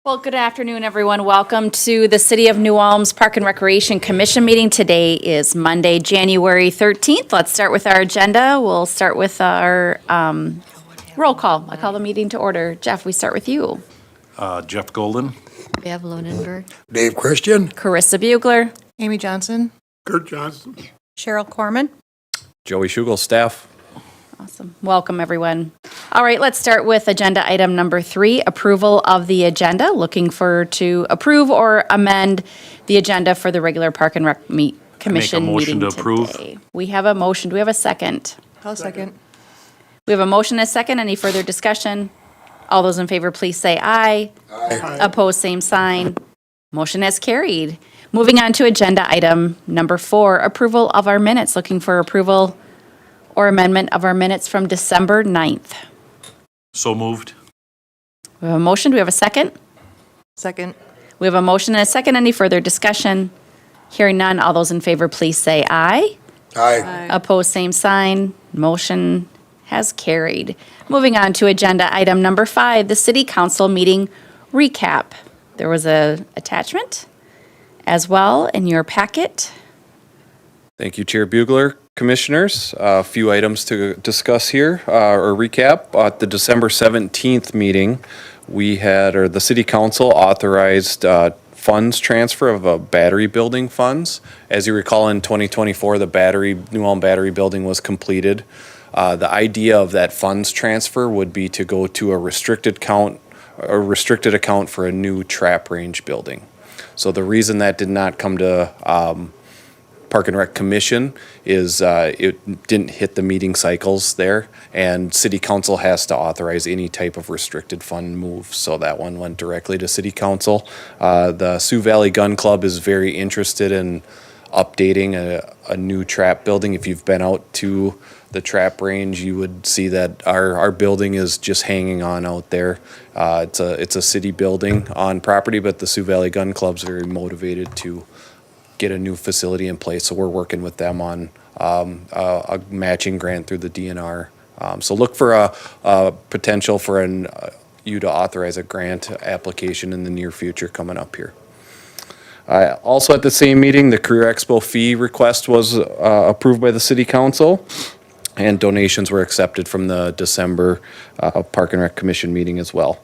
Well, good afternoon, everyone. Welcome to the City of New Ulm's Park and Recreation Commission meeting. Today is Monday, January 13th. Let's start with our agenda. We'll start with our roll call. I call the meeting to order. Jeff, we start with you. Jeff Golden. Bev Lunenberg. Dave Christian. Carissa Bugler. Amy Johnson. Kurt Johnson. Cheryl Corman. Joey Schugel, staff. Awesome. Welcome, everyone. All right, let's start with agenda item number 3, approval of the agenda. Looking for to approve or amend the agenda for the regular Park and Rec Commission motion meeting to approve. today. We have a motion. Do we have a second? I'll second. We have a motion and a second. Any further discussion? All those in favor, please say aye. Aye. Opposed, same sign. Motion has carried. Moving on to agenda item number 4, approval of our minutes. Looking for approval or amendment of our minutes from December 9th. So moved. We have a motion. Do we have a second? Second. We have a motion and a second. Any further discussion? Hearing none. All those in favor, please say aye. Aye. Opposed, same sign. Motion has carried. Moving on to agenda item number 5, the City Council meeting recap. There was a attachment as well in your packet. Thank you, Chair Bugler. Commissioners, a few items to discuss here or recap. At the December 17th meeting, the City Council authorized funds transfer of a battery building funds. As you recall, in 2024, the New Ulm Battery Building was completed. The idea of that funds transfer would be to go to a restricted account for a new trap range building. So the reason that did not come to Park and Rec Commission is it didn't hit the meeting cycles there, and City Council has to authorize any type of restricted fund move, so that one went directly to City Council. The Sioux Valley Gun Club is very interested in updating a new trap building. If you've been out to the trap range, you would see that our building is just hanging on out there. It's a city building on property, but the Sioux Valley Gun Club's very motivated to get a new facility in place, so we're working with them on a matching grant through the DNR. So look for a potential for you to authorize a grant application in the near future coming up here. Also at the same meeting, the Career Expo fee request was approved by the City Council, and donations were accepted from the December Park and Rec Commission meeting as well.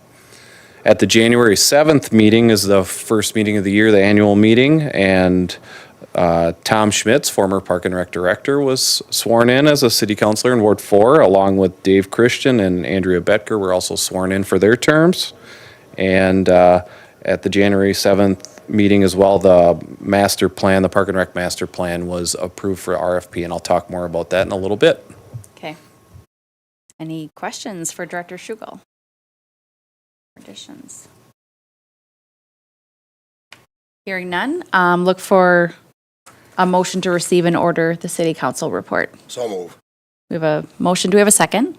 At the January 7th meeting is the first meeting of the year, the annual meeting, and Tom Schmitz, former Park and Rec Director, was sworn in as a City Councilor in Ward 4, along with Dave Christian and Andrea Betker were also sworn in for their terms. And at the January 7th meeting as well, the master plan, the Park and Rec master plan was approved for RFP, and I'll talk more about that in a little bit. Okay. Any questions for Director Schugel? Additions? Hearing none, look for a motion to receive and order the City Council report. So move. We have a motion. Do we have a second?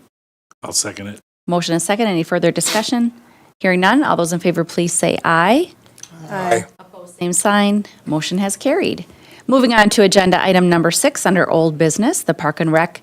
I'll second it. Motion and second. Any further discussion? Hearing none. All those in favor, please say aye. Aye. Opposed, same sign. Motion has carried. Moving on to agenda item number 6 under old business, the Park and Rec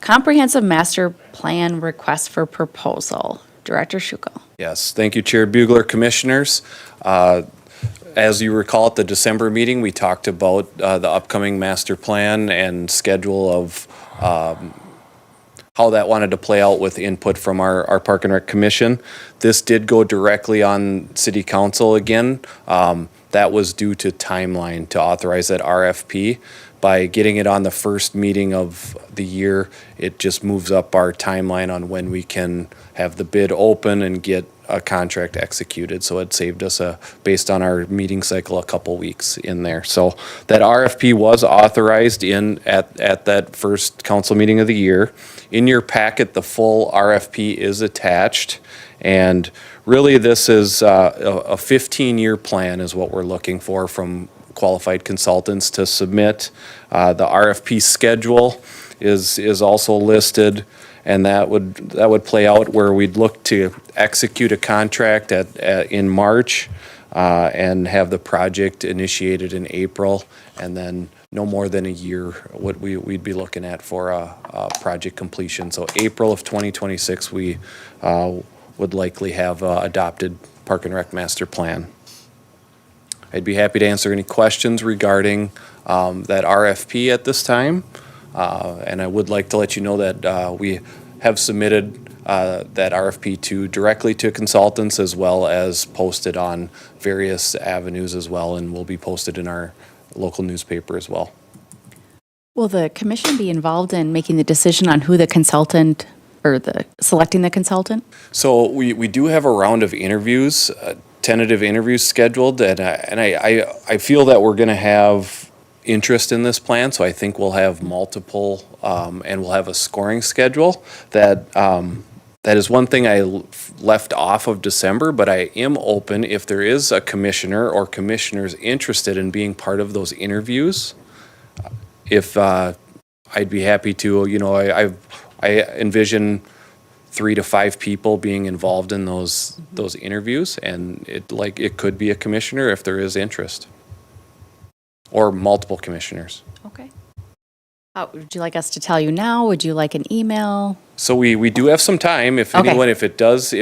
Comprehensive Master Plan Request for Proposal. Director Schugel. Yes, thank you, Chair Bugler, Commissioners. As you recall, at the December meeting, we talked about the upcoming master plan and schedule of how that wanted to play out with input from our Park and Rec Commission. This did go directly on City Council again. That was due to timeline to authorize that RFP. By getting it on the first meeting of the year, it just moves up our timeline on when we can have the bid open and get a contract executed. So it saved us, based on our meeting cycle, a couple weeks in there. So that RFP was authorized at that first council meeting of the year. In your packet, the full RFP is attached. And really, this is a 15-year plan is what we're looking for from qualified consultants to submit. The RFP schedule is also listed, and that would play out where we'd look to execute a contract in March and have the project initiated in April, and then no more than a year what we'd be looking at for a project completion. So April of 2026, we would likely have adopted Park and Rec master plan. I'd be happy to answer any questions regarding that RFP at this time. And I would like to let you know that we have submitted that RFP directly to consultants as well as posted on various avenues as well, and will be posted in our local newspaper as well. Will the commission be involved in making the decision on who the consultant or selecting the consultant? So we do have a round of interviews, tentative interviews scheduled, and I feel that we're going to have interest in this plan, so I think we'll have multiple, and we'll have a scoring schedule. That is one thing I left off of December, but I am open if there is a commissioner or commissioners interested in being part of those interviews. If I'd be happy to, I envision 3 to 5 people being involved in those interviews, and it could be a commissioner if there is interest, or multiple commissioners. Okay. Would you like us to tell you now? Would you like an email? So we do have some time. If Okay. anyone, if it does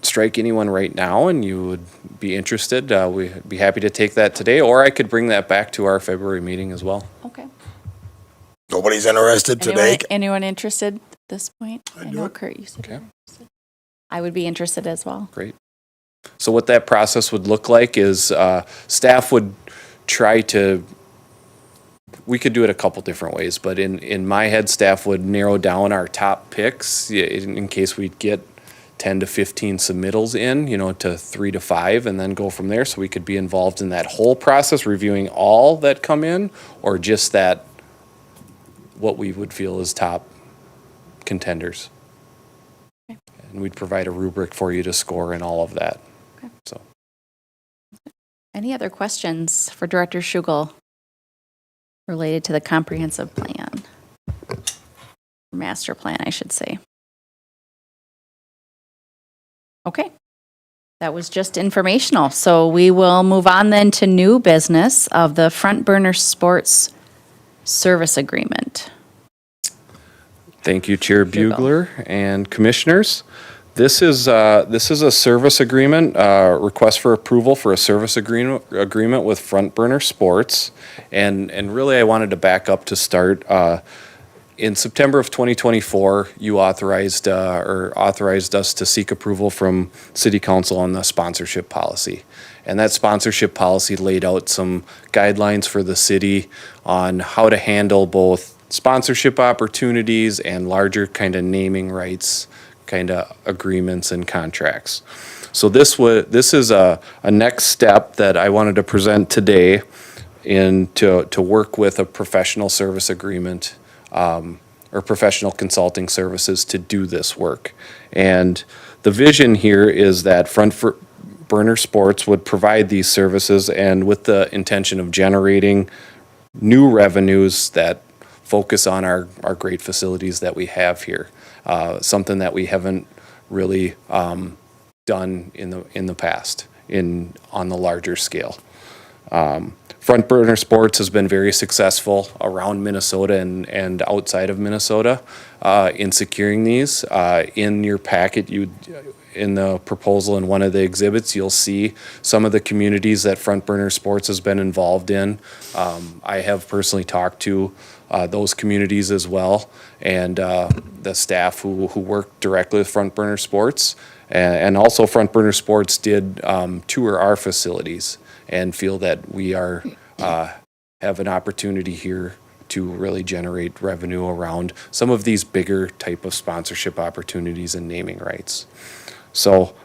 strike anyone right now and you would be interested, we'd be happy to take that today, or I could bring that back to our February meeting as well. Okay. Nobody's interested today. Anyone interested at this point? I do know, it. Kurt, you said Okay. you were interested. I would be interested as well. Great. So what that process would look like is staff would try to, we could do it a couple different ways, but in my head, staff would narrow down our top picks in case we'd get 10 to 15 submittals in, to 3 to 5, and then go from there. So we could be involved in that whole process, reviewing all that come in, or just that, what we would feel is top contenders. Okay. And we'd provide a rubric for you to score and all of that. Okay. So. Any other questions for Director Schugel related to the comprehensive plan? Master plan, I should say. Okay. That was just informational. So we will move on then to new business of the Front Burner Sports Service Agreement. Thank you, Chair Bugler and Commissioners. This is a service agreement, request for approval for a service agreement with Front Burner Sports. And really, I wanted to back up to start. In September of 2024, you authorized us to seek approval from City Council on the sponsorship policy. And that sponsorship policy laid out some guidelines for the city on how to handle both sponsorship opportunities and larger kind of naming rights kind of agreements and contracts. So this is a next step that I wanted to present today to work with a professional service agreement or professional consulting services to do this work. And the vision here is that Front Burner Sports would provide these services, and with the intention of generating new revenues that focus on our great facilities that we have here. Something that we haven't really done in the past on the larger scale. Front Burner Sports has been very successful around Minnesota and outside of Minnesota in securing these. In your packet, in the proposal in one of the exhibits, you'll see some of the communities that Front Burner Sports has been involved in. I have personally talked to those communities as well, and the staff who work directly with Front Burner Sports. And also Front Burner Sports did tour our facilities and feel that we have an opportunity here to really generate revenue around some of these bigger type of sponsorship opportunities and naming rights. So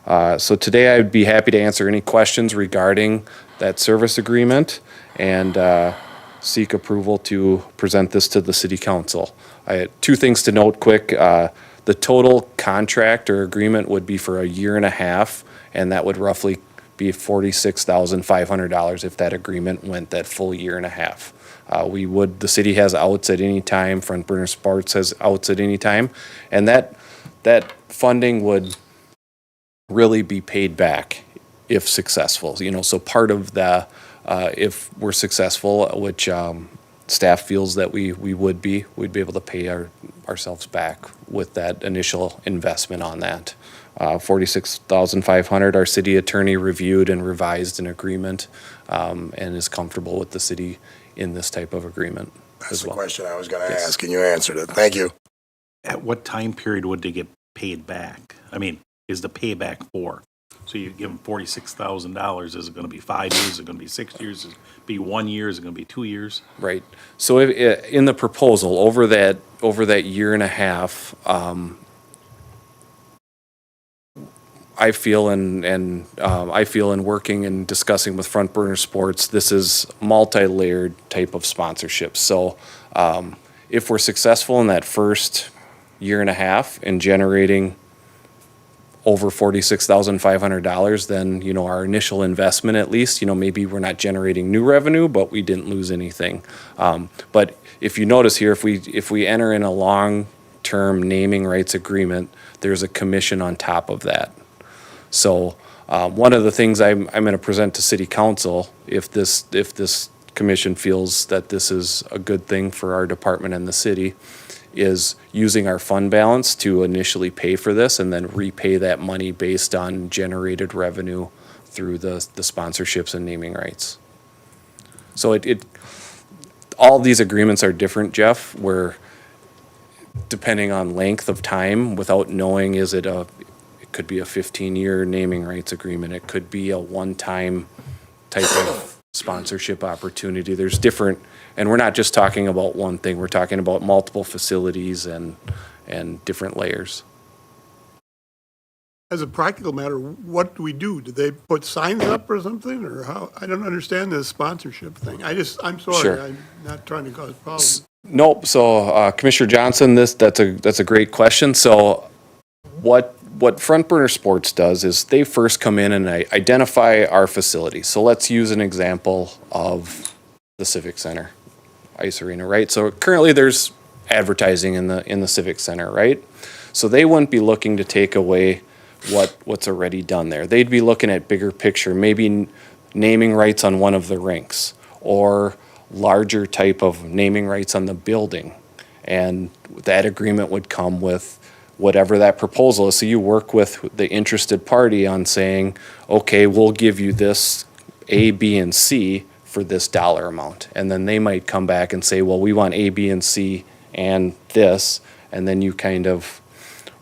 today I'd be happy to answer any questions regarding that service agreement and seek approval to present this to the City Council. I had 2 things to note quick. The total contract or agreement would be for a year and a half, and that would roughly be $46,500 if that agreement went that full year and a half. The city has outs at any time, Front Burner Sports has outs at any time, and that funding would really be paid back if successful. So part of the, if we're successful, which staff feels that we would be, we'd be able to pay ourselves back with that initial investment on that. 46,500, our city attorney reviewed and revised an agreement, and is comfortable with the city in this type of agreement That's as the well. question I was gonna Yes. ask, and you answered it. Thank you. At what time period would they get paid back? I mean, is the payback for? So you give them $46,000, is it gonna be 5 years, is it gonna be 6 years, is it gonna be 1 year, is it gonna be 2 years? Right. So in the proposal, over that year and a half, I feel I feel in working and discussing with Front Burner Sports, this is multi-layered type of sponsorship. So if we're successful in that first year and a half in generating over $46,500, then, you know, our initial investment at least, you know, maybe we're not generating new revenue, but we didn't lose anything. But if you notice here, if we enter in a long-term naming rights agreement, there's a commission on top of that. So one of the things I'm going to present to City Council, if this commission feels that this is a good thing for our department and the city, is using our fund balance to initially pay for this and then repay that money based on generated revenue through the sponsorships and naming rights. So all these agreements are different, Jeff, where depending on length of time, without knowing, it could be a 15-year naming rights agreement. It could be a one-time type of sponsorship opportunity. There's different, and we're not just talking about one thing. We're talking about multiple facilities and different layers. As a practical matter, what do we do? Do they put signs up or something, or how? I don't understand this sponsorship thing. I'm sorry, Sure. I'm not trying to cause problems. Nope. So Commissioner Johnson, that's a great question. So what Front Burner Sports does is they first come in and identify our facility. So let's use an example of the Civic Center, Ice Arena, right? So currently there's advertising in the Civic Center, right? So they wouldn't be looking to take away what's already done there. They'd be looking at bigger picture, maybe naming rights on one of the rinks or larger type of naming rights on the building. And that agreement would come with whatever that proposal is. So you work with the interested party on saying, okay, we'll give you this A, B, and C for this dollar amount. And then they might come back and say, well, we want A, B, and C and this. And then you kind of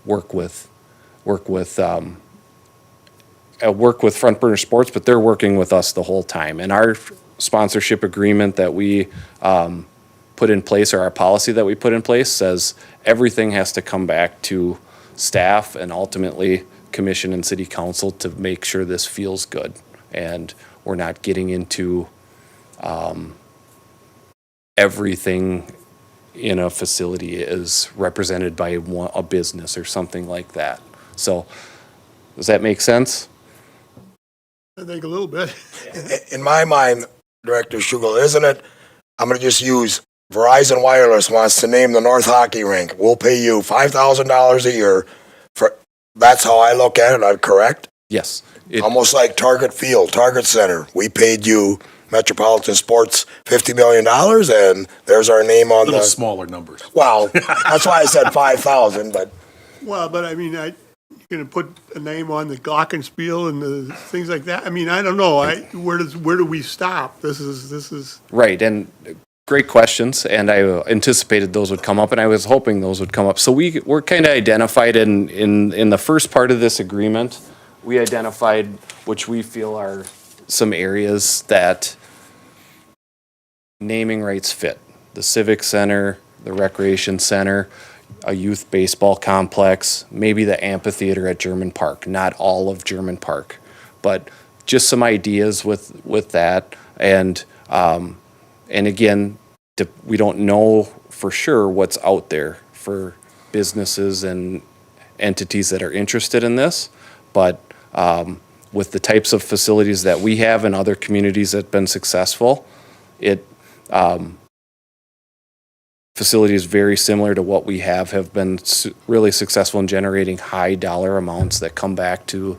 work with Front Burner Sports, but they're working with us the whole time. And our sponsorship agreement that we put in place, or our policy that we put in place, says everything has to come back to staff and ultimately commission and city council to make sure this feels good. And we're not getting into everything in a facility is represented by a business or something like that. So does that make sense? I think a little bit. In my mind, Director Schugel, isn't it? I'm gonna just use Verizon Wireless wants to name the North Hockey Rink. We'll pay you $5,000 a year for. That's how I look at it. I'm correct. Yes. Almost like Target Field, Target Center. We paid you Metropolitan Sports $50 million, and there's our name on Little the. smaller numbers. Well, that's why I said 5,000. But Well, but I mean, you're going to put a name on the Glockenspiel and the things like that. I mean, I don't know. Where do we stop? This is. Right, and great questions, and I anticipated those would come up, and I was hoping those would come up. So we're kind of identified in the first part of this agreement, we identified which we feel are some areas that naming rights fit. The Civic Center, the Recreation Center, a youth baseball complex, maybe the amphitheater at German Park, not all of German Park, but just some ideas with that. And again, we don't know for sure what's out there for businesses and entities that are interested in this, but with the types of facilities that we have in other communities that have been successful, facilities very similar to what we have been really successful in generating high dollar amounts that come back to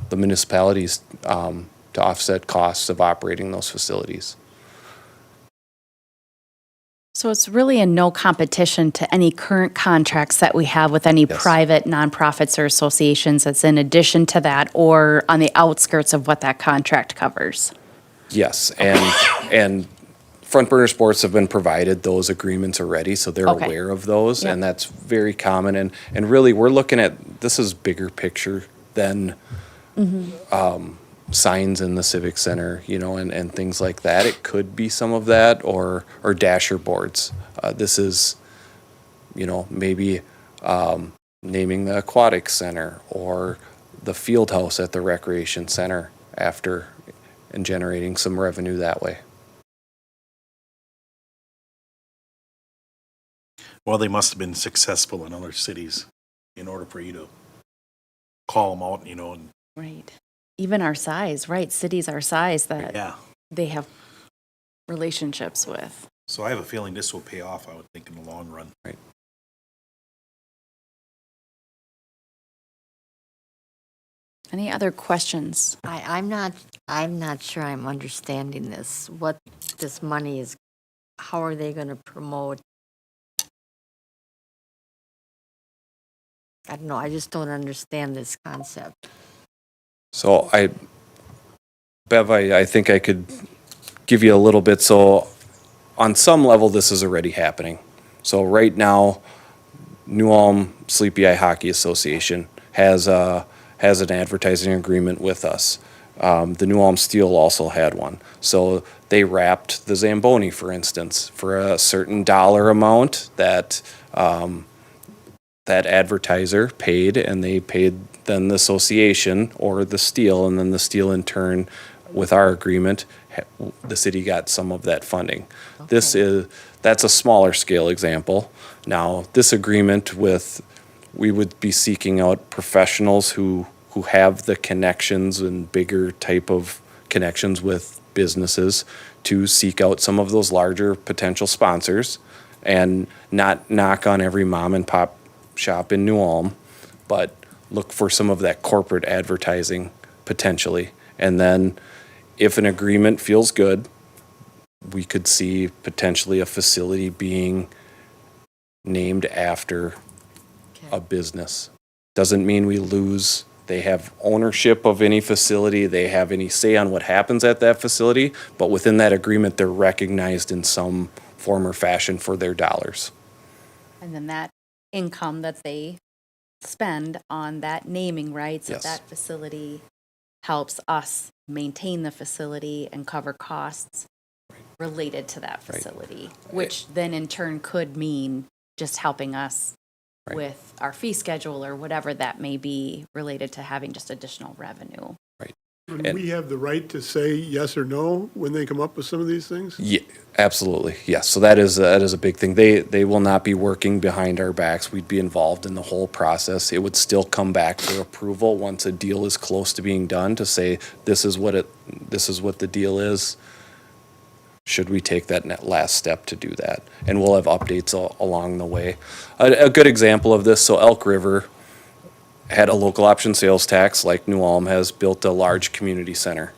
the municipalities to offset costs of operating those facilities. So it's really in no competition to any current contracts that we have with any Yes. private nonprofits or associations. It's in addition to that or on the outskirts of what that contract covers. Yes, and Front Burner Sports have been provided those agreements already, so they're Okay. aware of those, Yep. and that's very common. And really, we're looking at, this is bigger picture than signs in the Civic Center, you know, and things like that. It could be some of that, or dasher boards. This is, you know, maybe naming the aquatic center or the field house at the recreation center after, and generating some revenue that way. Well, they must have been successful in other cities in order for you to call them out, you know, and, Right. Even our size, right? Cities our size that yeah. they have relationships with. So I have a feeling this will pay off, I would think, in the long run. Right. Any other questions? I'm not sure I'm understanding this, what this money is, how are they gonna promote? I don't know, I just don't understand this concept. So Bev, I think I could give you a little bit. So on some level, this is already happening. So right now, New Ulm Sleepy Eye Hockey Association has an advertising agreement with us. The New Ulm Steel also had one. So they wrapped the Zamboni, for instance, for a certain dollar amount that that advertiser paid, and they paid then the association or the Steel, and then the Steel in turn, with our agreement, the city got some of that funding. That's a smaller scale example. Now, this agreement we would be seeking out professionals who have the connections and bigger type of connections with businesses to seek out some of those larger potential sponsors and not knock on every mom and pop shop in New Ulm, but look for some of that corporate advertising potentially. And then if an agreement feels good, we could see potentially a facility being named after a business. Doesn't mean we lose, they have ownership of any facility, they have any say on what happens at that facility, but within that agreement, they're recognized in some form or fashion for their dollars. And then that income that they spend on that naming rights of Yes. that facility helps us maintain the facility and cover costs related to that Right. facility, which then in turn could mean just helping us Right. with our fee schedule or whatever that may be related to having just additional revenue. And we have the right to say yes or no when they come up with some of these things? Yeah, absolutely. Yes. So that is a big thing. They will not be working behind our backs. We'd be involved in the whole process. It would still come back for approval once a deal is close to being done to say this is what the deal is. Should we take that last step to do that? And we'll have updates along the way. A good example of this, so Elk River had a local option sales tax, like New Ulm has built a large community center.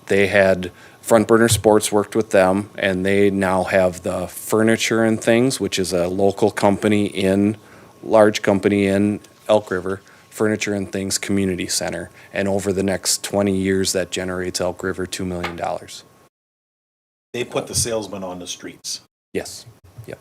They had Front Burner Sports worked with them, and they now have the Furniture and Things, which is a local large company in Elk River, Furniture and Things Community Center. And over the next 20 years, that generates Elk River $2 million. They put the salesman on the streets. Yes, yep.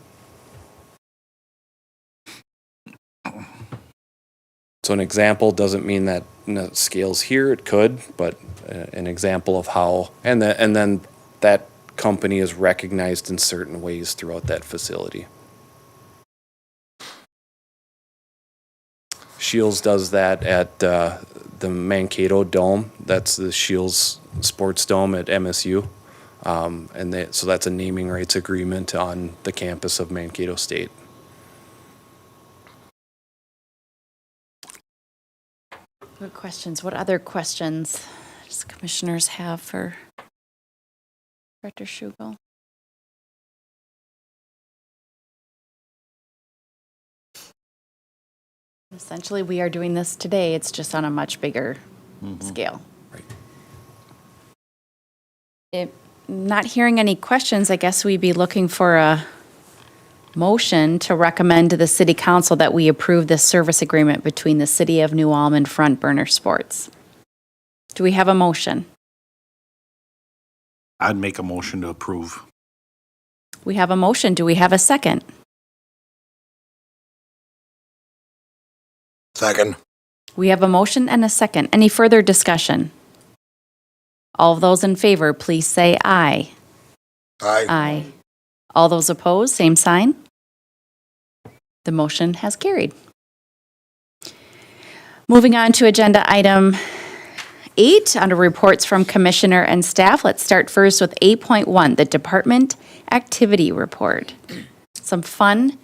So an example doesn't mean that scales here, it could, but an example of how, and then that company is recognized in certain ways throughout that facility. Shields does that at the Mankato Dome. That's the Shields Sports Dome at MSU. So that's a naming rights agreement on the campus of Mankato State. Good questions. What other questions does commissioners have for Director Schugel? Essentially, we are doing this today. It's just on a much bigger scale. Right. Not hearing any questions, I guess we'd be looking for a motion to recommend to the city council that we approve this service agreement between the city of New Ulm and Front Burner Sports. Do we have a motion? I'd make a motion to approve. We have a motion. Do we have a second? Second. We have a motion and a second. Any further discussion? All of those in favor, please say aye. Aye. Aye. All those opposed, same sign. The motion has carried. Moving on to agenda item 8, under reports from commissioner and staff. Let's start first with 8.1, the department activity report. Some fun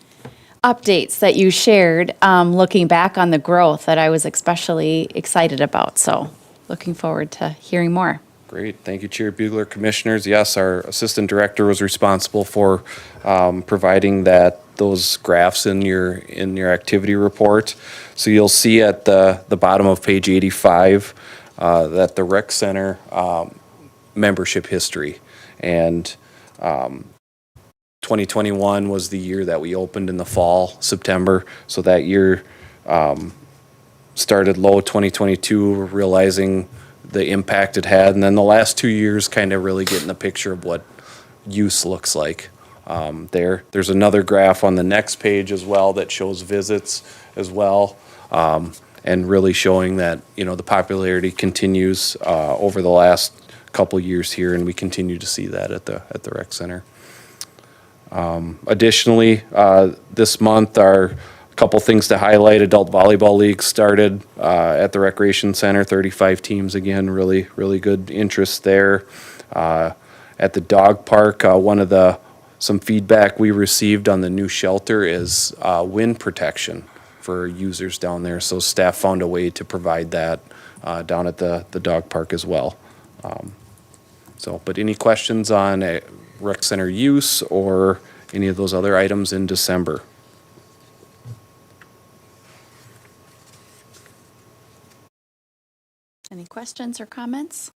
updates that you shared, looking back on the growth that I was especially excited about. So looking forward to hearing more. Great. Thank you, Chair Bugler. Commissioners, yes, our Assistant Director was responsible for providing those graphs in your activity report. So you'll see at the bottom of page 85 that the rec center membership history. And 2021 was the year that we opened in the fall, September. So that year started low. 2022, realizing the impact it had. And then the last 2 years kind of really getting the picture of what use looks like. There's another graph on the next page as well that shows visits as well. And really showing that, the popularity continues over the last couple years here, and we continue to see that at the rec center. Additionally, this month, our couple things to highlight: adult volleyball league started at the recreation center. 35 teams again. Really, really good interest there. At the dog park, some feedback we received on the new shelter is wind protection for users down there. So staff found a way to provide that down at the dog park as well. But any questions on rec center use or any of those other items in December? Any questions or comments?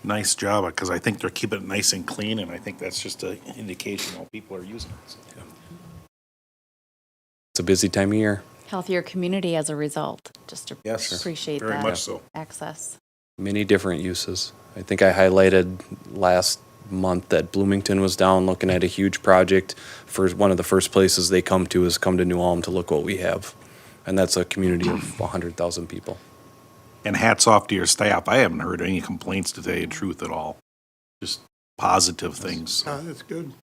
Nice job, because I think they're keeping it nice and clean, and I think that's just an indication how people are using it. So. It's a busy time of year. Healthier community as a result. Just Yes, appreciate very that. much so. Access. Many different uses. I think I highlighted last month that Bloomington was down looking at a huge project. One of the first places they come to New Ulm to look what we have. And that's a community of 100,000 people. And hats off to your staff. I haven't heard any complaints, to tell you the truth, at all. Just positive things. That's good.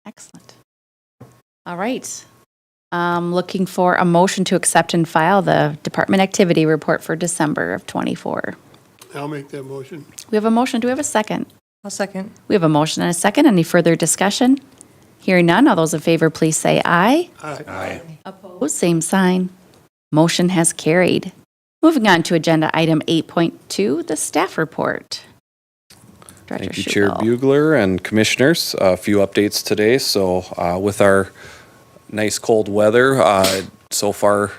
Excellent. All right. Looking for a motion to accept and file the department activity report for December of '24. I'll make that motion. We have a motion. Do we have a second? I'll second. We have a motion and a second. Any further discussion? Hearing none, all those in favor, please say aye. Aye. Opposed, same sign. Motion has carried. Moving on to agenda item 8.2, the staff report. Director Thank you, Chair Schugel. Bugler and Commissioners. A few updates today. So with our nice cold weather, so far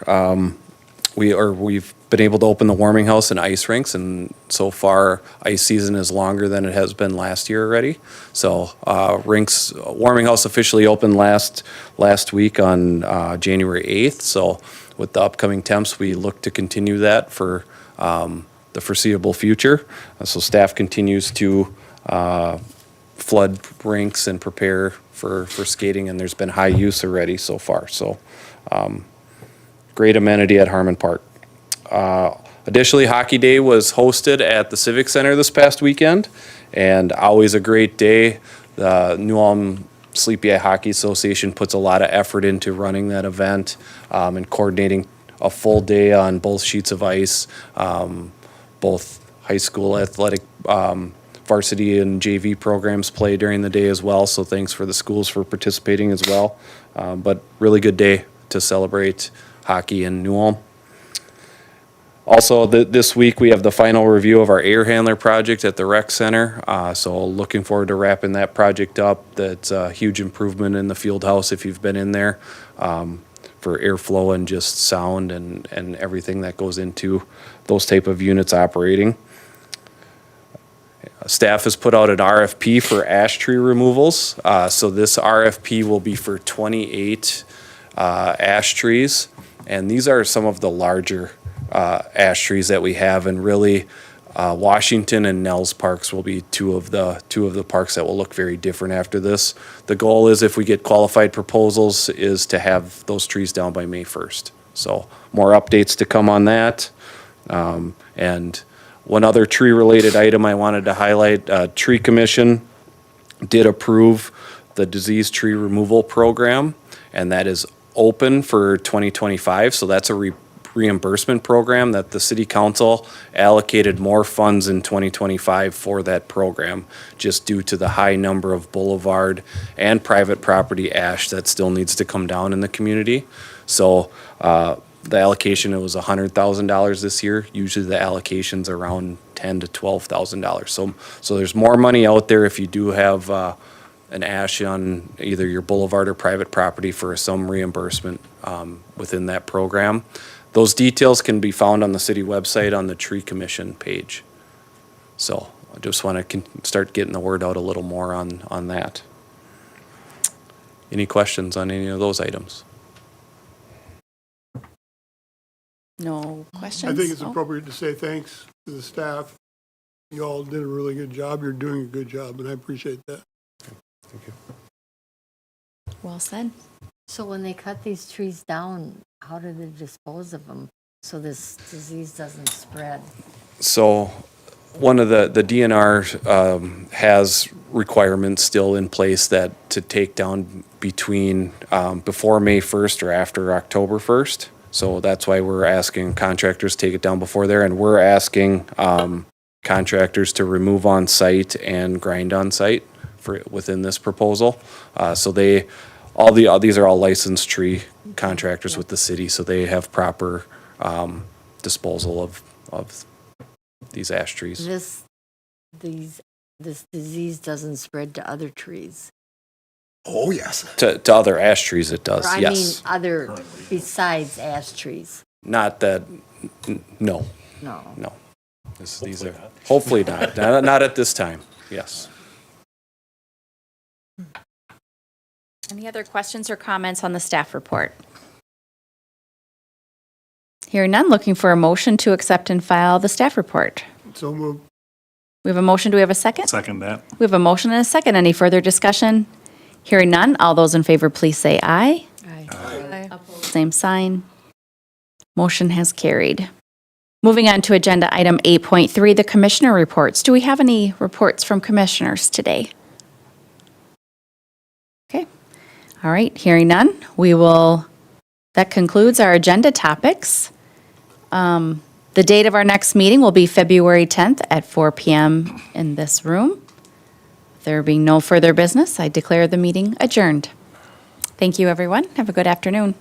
we've been able to open the warming house and ice rinks, and so far ice season is longer than it has been last year already. So warming house officially opened last week on January 8th. So with the upcoming temps, we look to continue that for the foreseeable future. So staff continues to flood rinks and prepare for skating, and there's been high use already so far. So great amenity at Harmon Park. Additionally, Hockey Day was hosted at the Civic Center this past weekend, and always a great day. The New Ulm Sleepy Eye Hockey Association puts a lot of effort into running that event and coordinating a full day on both sheets of ice. Both high school athletic varsity and JV programs play during the day as well, so thanks for the schools for participating as well. But really good day to celebrate hockey in New Ulm. Also, this week we have the final review of our air handler project at the rec center. So looking forward to wrapping that project up. That's a huge improvement in the field house if you've been in there for airflow and just sound and everything that goes into those type of units operating. Staff has put out an RFP for ash tree removals. So this RFP will be for 28 ash trees. And these are some of the larger ash trees that we have. And really, Washington and Nels Parks will be two of the parks that will look very different after this. The goal is, if we get qualified proposals, is to have those trees down by May 1st. So more updates to come on that. And one other tree-related item I wanted to highlight, Tree Commission did approve the disease tree removal program, and that is open for 2025. So that's a reimbursement program that the city council allocated more funds in 2025 for that program, just due to the high number of boulevard and private property ash that still needs to come down in the community. So the allocation, it was $100,000 this year. Usually the allocation's around $10,000 to $12,000. So there's more money out there if you do have an ash on either your boulevard or private property for some reimbursement within that program. Those details can be found on the city website on the Tree Commission page. So I just want to start getting the word out a little more on that. Any questions on any of those items? No questions? I think it's Oh. appropriate to say thanks to the staff. You all did a really good job. You're doing a good job, and I appreciate that. Thank you. Well said. So when they cut these trees down, how do they dispose of them so this disease doesn't spread? So one of the DNR has requirements still in place that to take down between before May 1st or after October 1st. So that's why we're asking contractors to take it down before there, and we're asking contractors to remove on site and grind on site for within this proposal. So these are all licensed tree contractors with the city, so they have proper disposal of these ash trees. This disease doesn't spread to other trees. Oh, yes. To other ash trees, it does, Or I yes. mean, other besides ash trees. Not that, no, No. no. These are, hopefully not, not at this time, yes. Any other questions or comments on the staff report? Hearing none, looking for a motion to accept and file the staff report. So moved. We have a motion. Do we have a second? Second that. We have a motion and a second. Any further discussion? Hearing none, all those in favor, please say aye. Aye. Same sign. Motion has carried. Moving on to agenda item 8.3, the commissioner reports. Do we have any reports from commissioners today? Okay. All right, hearing none, that concludes our agenda topics. The date of our next meeting will be February 10th at 4 p.m. in this room. There being no further business, I declare the meeting adjourned. Thank you, everyone. Have a good afternoon.